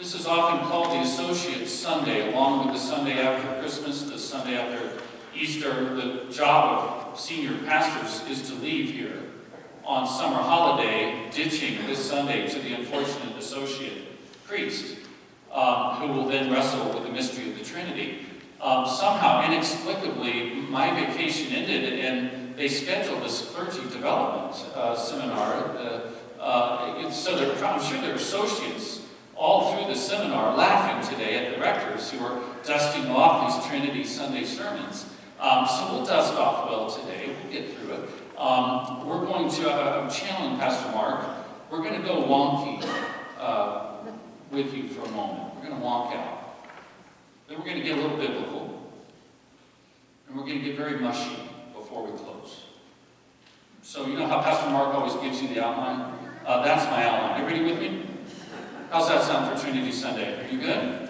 This is often called the Associate Sunday, along with the Sunday after Christmas, the Sunday after Easter. The job of senior pastors is to leave here on summer holiday, ditching this Sunday to the unfortunate associate priest, who will then wrestle with the mystery of the Trinity. Somehow, inexplicably, my vacation ended, and they scheduled this clergy development seminar. I'm sure there are associates all through the seminar laughing today at the rectors who are dusting off these Trinity Sunday sermons. So we'll dust off well today. We'll get through it. We're going to, I'm channeling Pastor Mark. We're going to go wonky with you for a moment. We're going to wonk out. Then we're going to get a little biblical. And we're going to get very mushy before we close. So you know how Pastor Mark always gives you the outline? That's my outline. Everybody with me? How's that sound for Trinity Sunday? Are you good?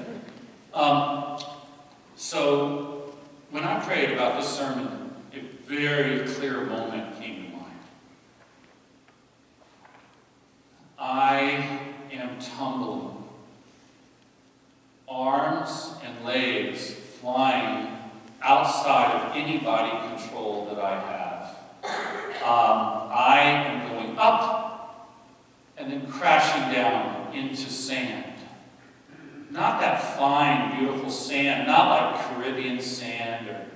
So when I prayed about this sermon, a very clear moment came to mind. I am tumbling. Arms and legs flying outside of any body control that I have. I am going up and then crashing down into sand. Not that fine, beautiful sand, not like Caribbean sand or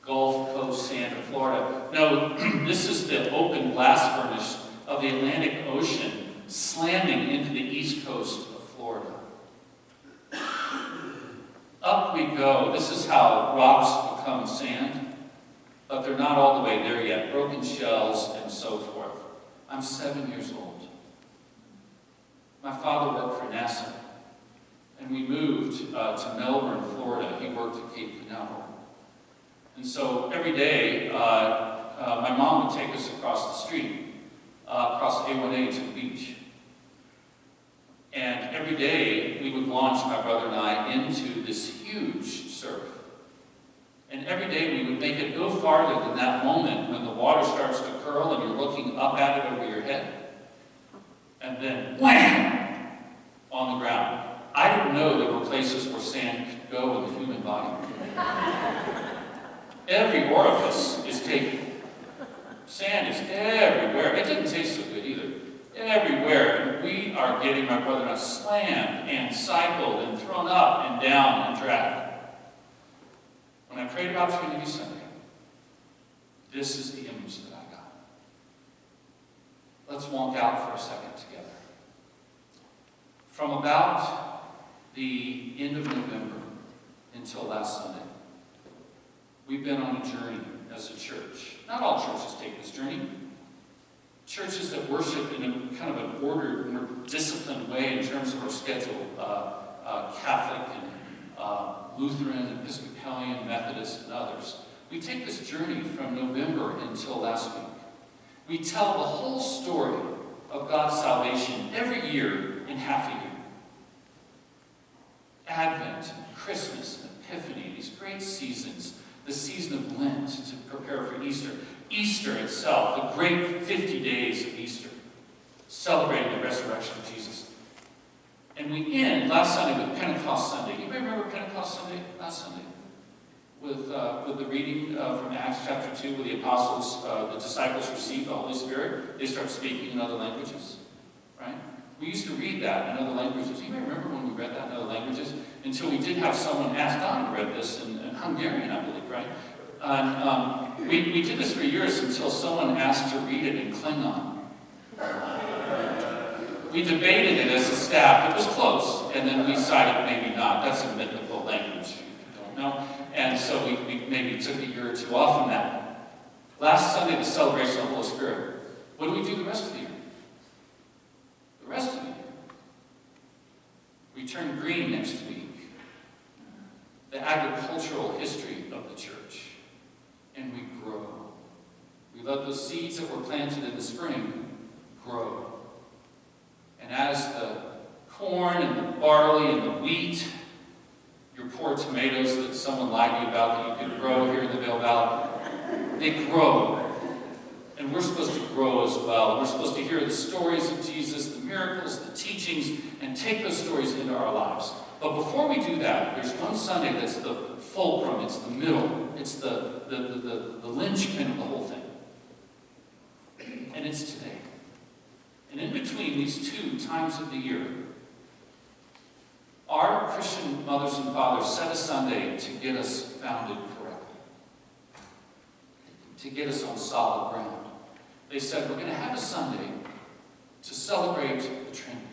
Gulf Coast sand of Florida. No, this is the open blast furnace of the Atlantic Ocean slamming into the east coast of Florida. Up we go. This is how rocks become sand, but they're not all the way there yet. Broken shells and so forth. I'm 7 years old. My father worked for NASA, and we moved to Melbourne, Florida. He worked at Cape Canaveral. And so every day, my mom would take us across the street, across A1A to the beach. And every day, we would launch my brother and I into this huge surf. And every day, we would make it no farther than that moment when the water starts to curl and you're looking up at it over your head. And then, wham! On the ground. I didn't know there were places where sand could go in the human body. Every orifice is taken. Sand is everywhere. It didn't taste so good either. Everywhere. And we are getting, my brother and I, slammed and cycled and thrown up and down and dragged. When I prayed about Trinity Sunday, this is the image that I got. Let's walk out for a second together. From about the end of November until last Sunday, we've been on a journey as a church. Not all churches take this journey. Churches that worship in a kind of an ordered, more disciplined way in terms of our schedule, Catholic and Lutheran, Episcopalian, Methodist, and others. We take this journey from November until last week. We tell the whole story of God's salvation every year in half a year. Advent, Christmas, Epiphany, these great seasons, the season of Lent to prepare for Easter. Easter itself, the great 50 days of Easter, celebrating the resurrection of Jesus. And we end last Sunday with Pentecost Sunday. Anybody remember Pentecost Sunday last Sunday? With the reading from Acts chapter 2, where the apostles, the disciples received the Holy Spirit. They start speaking in other languages, right? We used to read that in other languages. You may remember when we read that in other languages, until we did have someone ask, Don read this in Hungarian, I believe, right? And we did this for years until someone asked to read it in Klingon. We debated it as a staff. It was close, and then we decided maybe not. That's a mythical language, if you don't know. And so we maybe took a year or two off from that. Last Sunday, the celebration of the Holy Spirit. What do we do the rest of the year? The rest of the year. We turn green next week. The agricultural history of the church. And we grow. We let those seeds that were planted in the spring grow. And as the corn and the barley and the wheat, your poor tomatoes that someone lied to you about that you could grow here in the Vail Valley, they grow. And we're supposed to grow as well. We're supposed to hear the stories of Jesus, the miracles, the teachings, teachings and take those stories into our lives. But before we do that, there's one Sunday that's the fulcrum, it's the middle, it's the linchpin of the whole thing. And it's today. And in between these two times of the year, our Christian mothers and fathers set a Sunday to get us founded correctly, to get us on solid ground. They said, we're going to have a Sunday to celebrate the Trinity.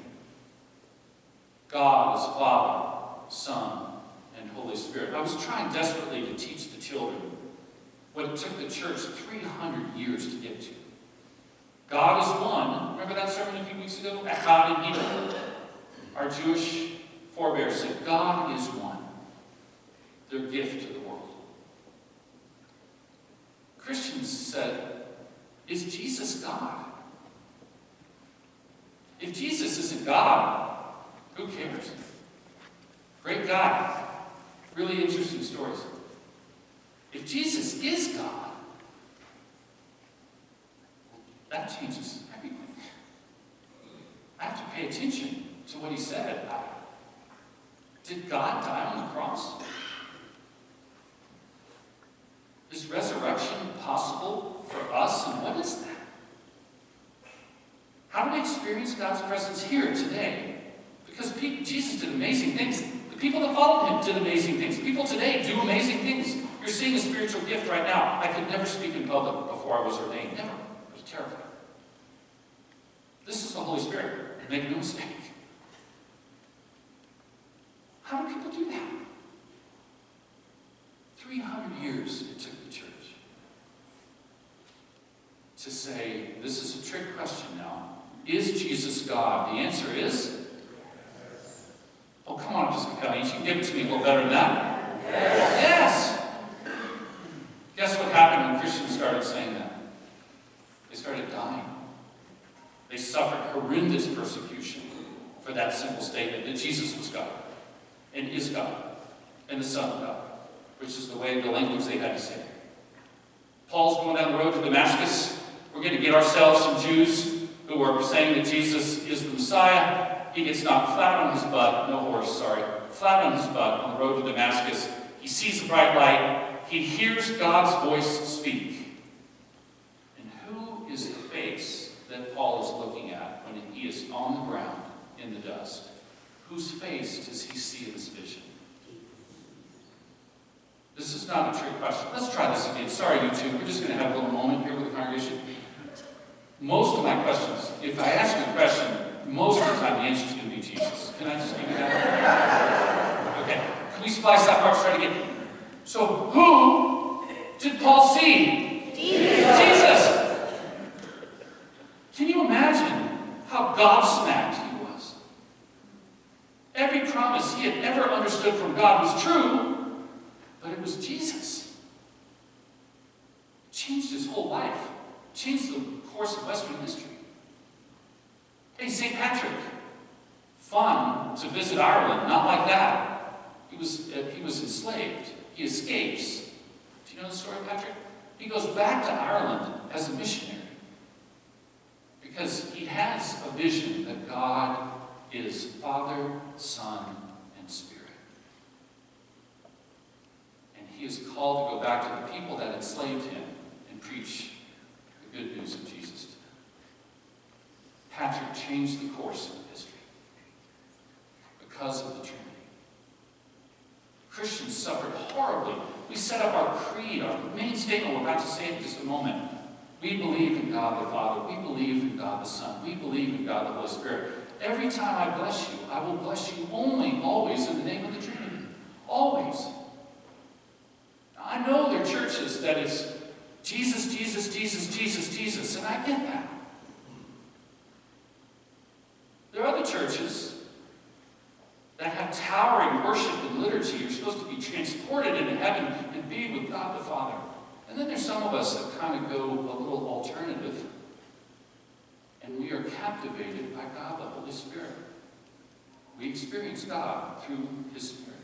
God is Father, Son, and Holy Spirit. I was trying desperately to teach the children what it took the church 300 years to get to. God is one. Remember that sermon a few weeks ago? Echad in Hebrew. Our Jewish forebears said, God is one. Their gift to the world. Christians said, is Jesus God? If Jesus isn't God, who cares? Great guy. Really interesting stories. If Jesus is God, that changes everything. I have to pay attention to what he said. Did God die on the cross? Is resurrection possible for us? And what is that? How do we experience God's presence here today? Because Jesus did amazing things. The people that followed him did amazing things. People today do amazing things. You're seeing a spiritual gift right now. I could never speak in public before I was ordained. Never. I was terrified. This is the Holy Spirit. Make no mistake. How do people do that? 300 years it took the church to say, this is a trick question now. Is Jesus God? The answer is, oh, come on, Episcopal, you can give it to me a little better than that. Yes! Guess what happened when Christians started saying that? They started dying. They suffered horrendous persecution for that simple statement that Jesus was God, and is God, and the Son of God, which is the language they had to say. Paul's going down the road to Damascus. We're going to get ourselves some Jews who are saying that Jesus is the Messiah. He gets knocked flat on his butt, flat on his butt on the road to Damascus. He sees a bright light. He hears God's voice speak. And who is the face that Paul is looking at when he is on the ground in the dust? Whose face does he see in this vision? This is not a trick question. Let's try this again. Sorry, YouTube. We're just going to have a little moment here with the congregation. Most of my questions, if I ask you a question, most of the time the answer is going to be Jesus. Can I just give you that? Okay. Can we splice that part? Try to get. So, who did Paul see? Jesus. Can you imagine how gobsmacked he was? Every promise he had ever understood from God was true, but it was Jesus. It changed his whole life. It changed the course of Western history. Hey, St. Patrick. Fun to visit Ireland. Not like that. He was enslaved. He escapes. Do you know the story, Patrick? He goes back to Ireland as a missionary because he has a vision that God is Father, Son, and Spirit. And he is called to go back to the people that enslaved him and preach the good news of Jesus to them. Patrick changed the course of history because of the Trinity. Christians suffered horribly. We set up our creed, our main statement we're about to say in just a moment. We believe in God the Father. We believe in God the Son. We believe in God the Holy Spirit. Every time I bless you, I will bless you only, always, in the name of the Trinity. Always. Now, I know there are churches that it's Jesus, Jesus, Jesus, Jesus, Jesus, and I get that. There are other churches that have towering worship and liturgy. You're supposed to be transported into heaven and be with God the Father. And then there's some of us that kind of go a little alternative, and we are captivated by God the Holy Spirit. We experience God through His Spirit.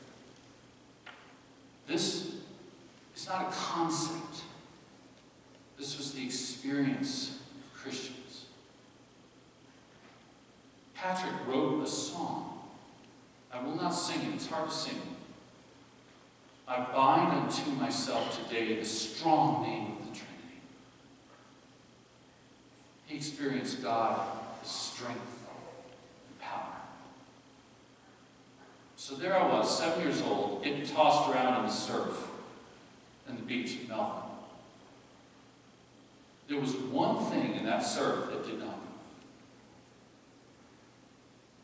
This is not a concept. This was the experience of Christians. Patrick wrote a song. I will not sing it. It's hard to sing. I bind unto myself today the strong name of the Trinity. He experienced God as strength and power. So there I was, 7 years old, getting tossed around in the surf on the beach at Melbourne. There was one thing in that surf that did not move.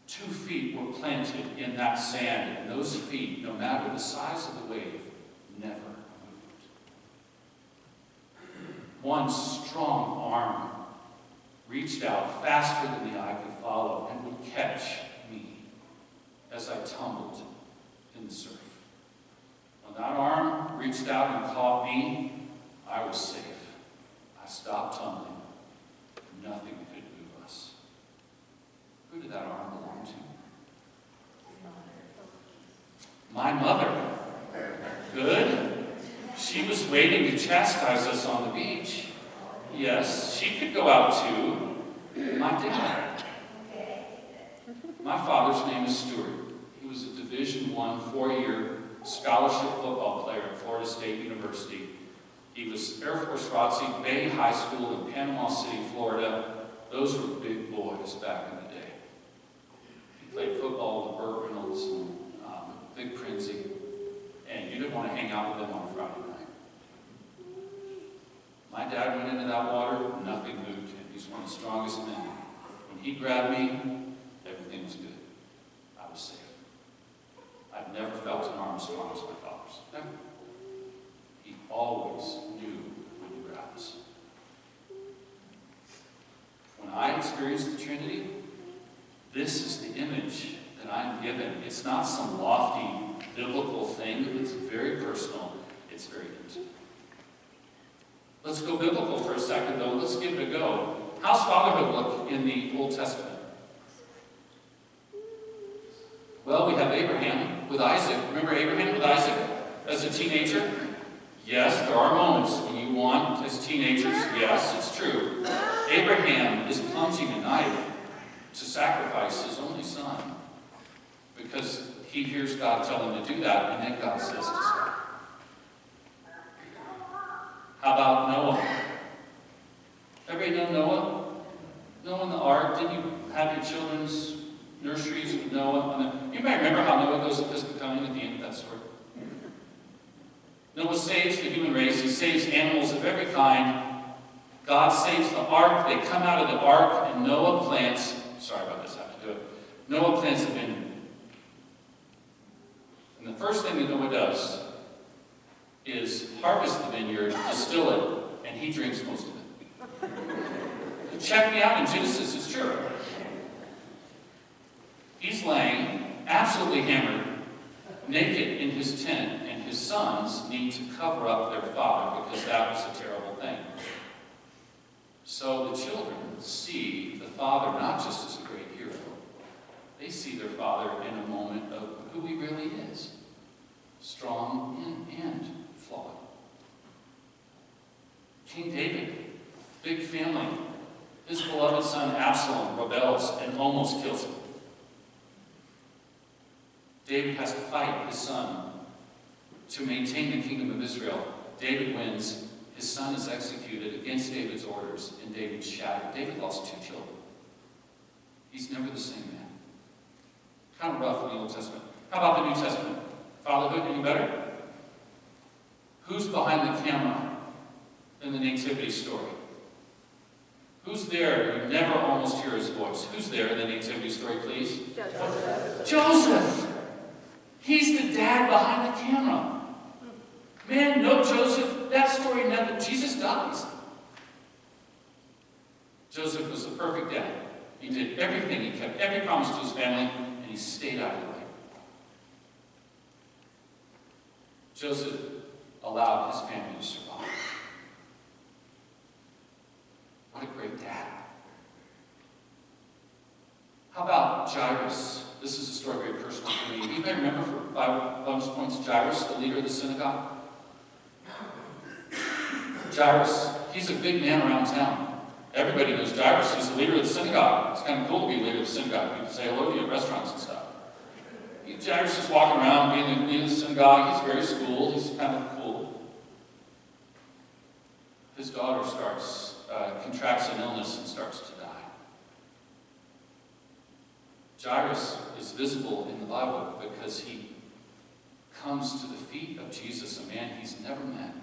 2 feet were planted in that sand, and those feet, no matter the size of the wave, never moved. One strong arm reached out faster than the eye could follow and would catch me as I tumbled in the surf. When that arm reached out and caught me, I was safe. I stopped tumbling. Nothing could move us. Who did that arm belong to? My mother. Good. She was waiting to chastise us on the beach. Yes, she could go out too. My dad. My father's name is Stuart. He was a Division I, 4-year scholarship football player at Florida State University. He was Air Force ROTC, Bay High School in Panama City, Florida. Those were big boys back in the day. He played football with Burt Reynolds and Vic Prinzi, and you didn't want to hang out with them on a Friday night. My dad went into that water, nothing moved him. He's one of the strongest men. When he grabbed me, everything was good. I was safe. I've never felt an arm as strong as my father's. Never. He always knew when to grab us. When I experience the Trinity, this is the image that I'm given. It's not some lofty biblical thing. It's very personal. It's very intimate. Let's go biblical for a second, though. Let's give it a go. How's fatherhood look in the Old Testament? Well, we have Abraham with Isaac. Remember Abraham with Isaac as a teenager? Yes, there are moments when you want, as teenagers, yes, it's true. Abraham is plunging a knife to sacrifice his only son because he hears God tell him to do that, and then God says to stop. How about Noah? Everybody know Noah? Noah in the ark? Didn't you have your children's nurseries with Noah? You might remember how Noah goes Episcopal at the end of that story. Noah saves the human race. He saves animals of every kind. God saves the ark. They come out of the ark, and Noah plants, sorry about this, I have to do it. Noah plants a vineyard. And the first thing that Noah does is harvest the vineyard, distill it, and he drinks most of it. Check me out in Genesis, it's true. He's laying, absolutely hammered, naked in his tent, and his sons need to cover up their father because that was a terrible thing. So the children see the father not just as a great hero, they see their father in a moment of who he really is. Strong and flawed. King David, big family. His beloved son Absalom rebels and almost kills him. David has to fight his son to maintain the kingdom of Israel. David wins. His son is executed against David's orders, and David's shattered. David lost 2 children. He's never the same man. Kind of rough in the Old Testament. How about the New Testament? Fatherhood, any better? Who's behind the camera in the nativity story? Who's there? You never almost hear his voice. Who's there in the nativity story, please? Joseph. Joseph! He's the dad behind the camera. Man, no Joseph, that story never, Jesus dies. Joseph was the perfect dad. He did everything. He kept every promise to his family, and he stayed out of the way. Joseph allowed his family to survive. What a great dad. How about Jairus? This is a story very personal for me. You may remember for 5 bonus points, Jairus, the leader of the synagogue. Jairus, he's a big man around town. Everybody knows Jairus. He's the leader of the synagogue. It's kind of cool to be a leader of the synagogue. You can say hello to you at restaurants and stuff. Jairus is walking around being in the synagogue. He's very schooled. He's kind of cool. His daughter contracts an illness and starts to die. Jairus is visible in the Bible because he comes to the feet of Jesus, a man he's never met.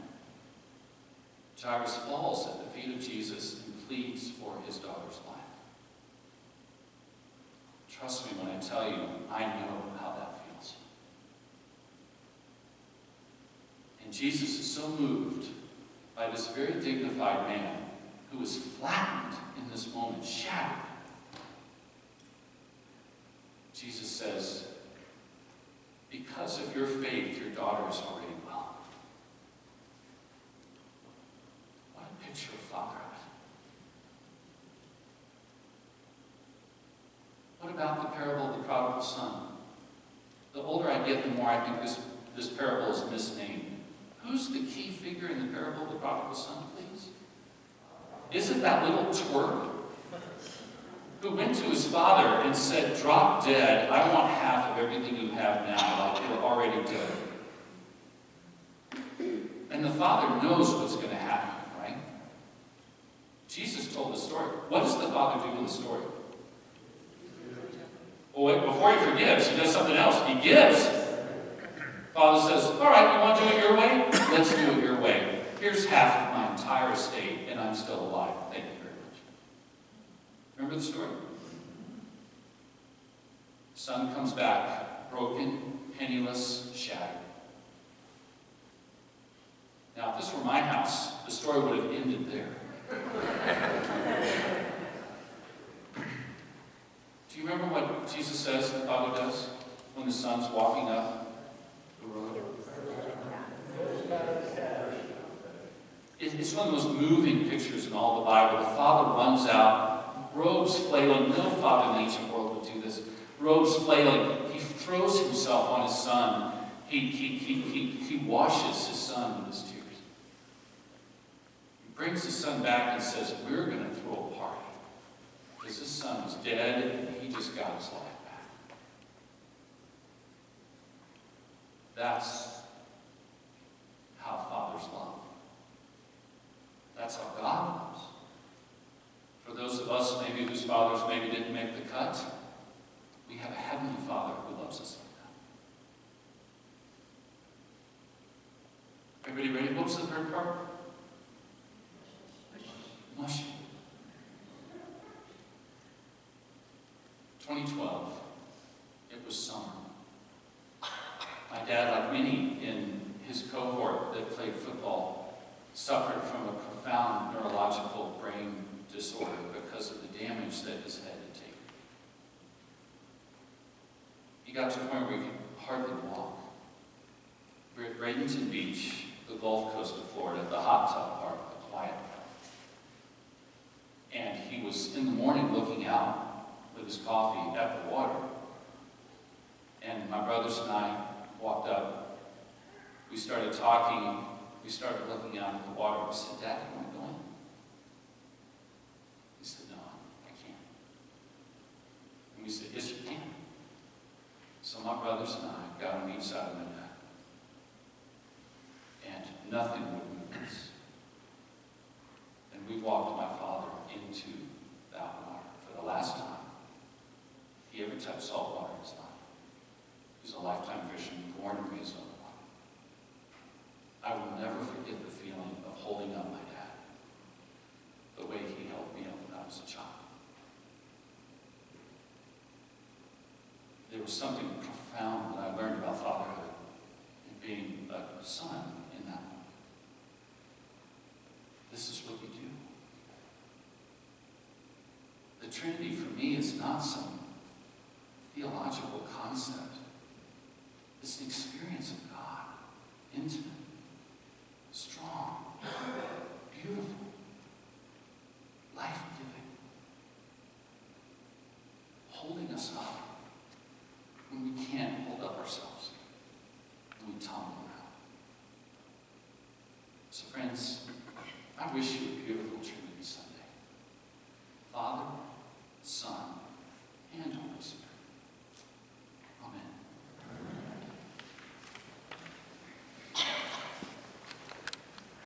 Jairus falls at the feet of Jesus and pleads for his daughter's life. Trust me when I tell you, I know how that feels. And Jesus is so moved by this very dignified man who is flattened in this moment, shattered. Jesus says, because of your faith, your daughter is already well. What a picture of fatherhood. What about the parable of the prodigal son? The older I get, the more I think this parable is misnamed. Who's the key figure in the parable of the prodigal son, please? Is it that little twerp who went to his father and said, drop dead, I want half of everything you have now, like you're already dead? And the father knows what's going to happen, right? Jesus told the story. What does the father do in the story? Well, wait, before he forgives, he does something else. He gives. Father says, all right, you want to do it your way? Let's do it your way. Here's half of my entire estate, and I'm still alive. Thank you very much. Remember the story? Son comes back, broken, penniless, shattered. Now, if this were my house, the story would have ended there. Do you remember what Jesus says the Father does when the Son's walking up the road? It's one of the most moving pictures in all the Bible. The Father runs out, robes flailing. No father in the ancient world would do this. Robes flailing. He throws himself on his Son. He washes his Son with his tears. He brings his Son back and says, we're going to throw a party. Because his Son was dead and he just got his life back. That's how fathers love. That's how God loves. For those of us maybe whose fathers maybe didn't make the cut, we have a heavenly Father who loves us like that. Everybody ready? What was the third part? Mushy. 2012. It was summer. My dad, like many in his cohort that played football, suffered from a profound neurological brain disorder because of the damage that his head had taken. He got to the point where he could hardly walk. We were at Bradenton Beach, the Gulf Coast of Florida, the hot tub part, the quiet part. And he was in the morning looking out with his coffee at the water. And my brothers and I walked up. We started talking. We started looking out at the water. We said, Dad, you want to go in? He said, no, I can't. And we said, yes, you can. So my brothers and I got on each side of my dad. And nothing would move us. And we walked my father into that water for the last time he ever touched salt water in his life. He was a lifetime fisherman, born and raised on the water. I will never forget the feeling of holding up my dad, the way he held me up when I was a child. There was something profound that I learned about fatherhood and being a son in that moment. This is what we do. The Trinity for me is not some theological concept. It's an experience of God, intimate, strong, beautiful, life-giving, holding us up when we can't hold up ourselves, when we tumble around. So friends, I wish you a beautiful Trinity Sunday.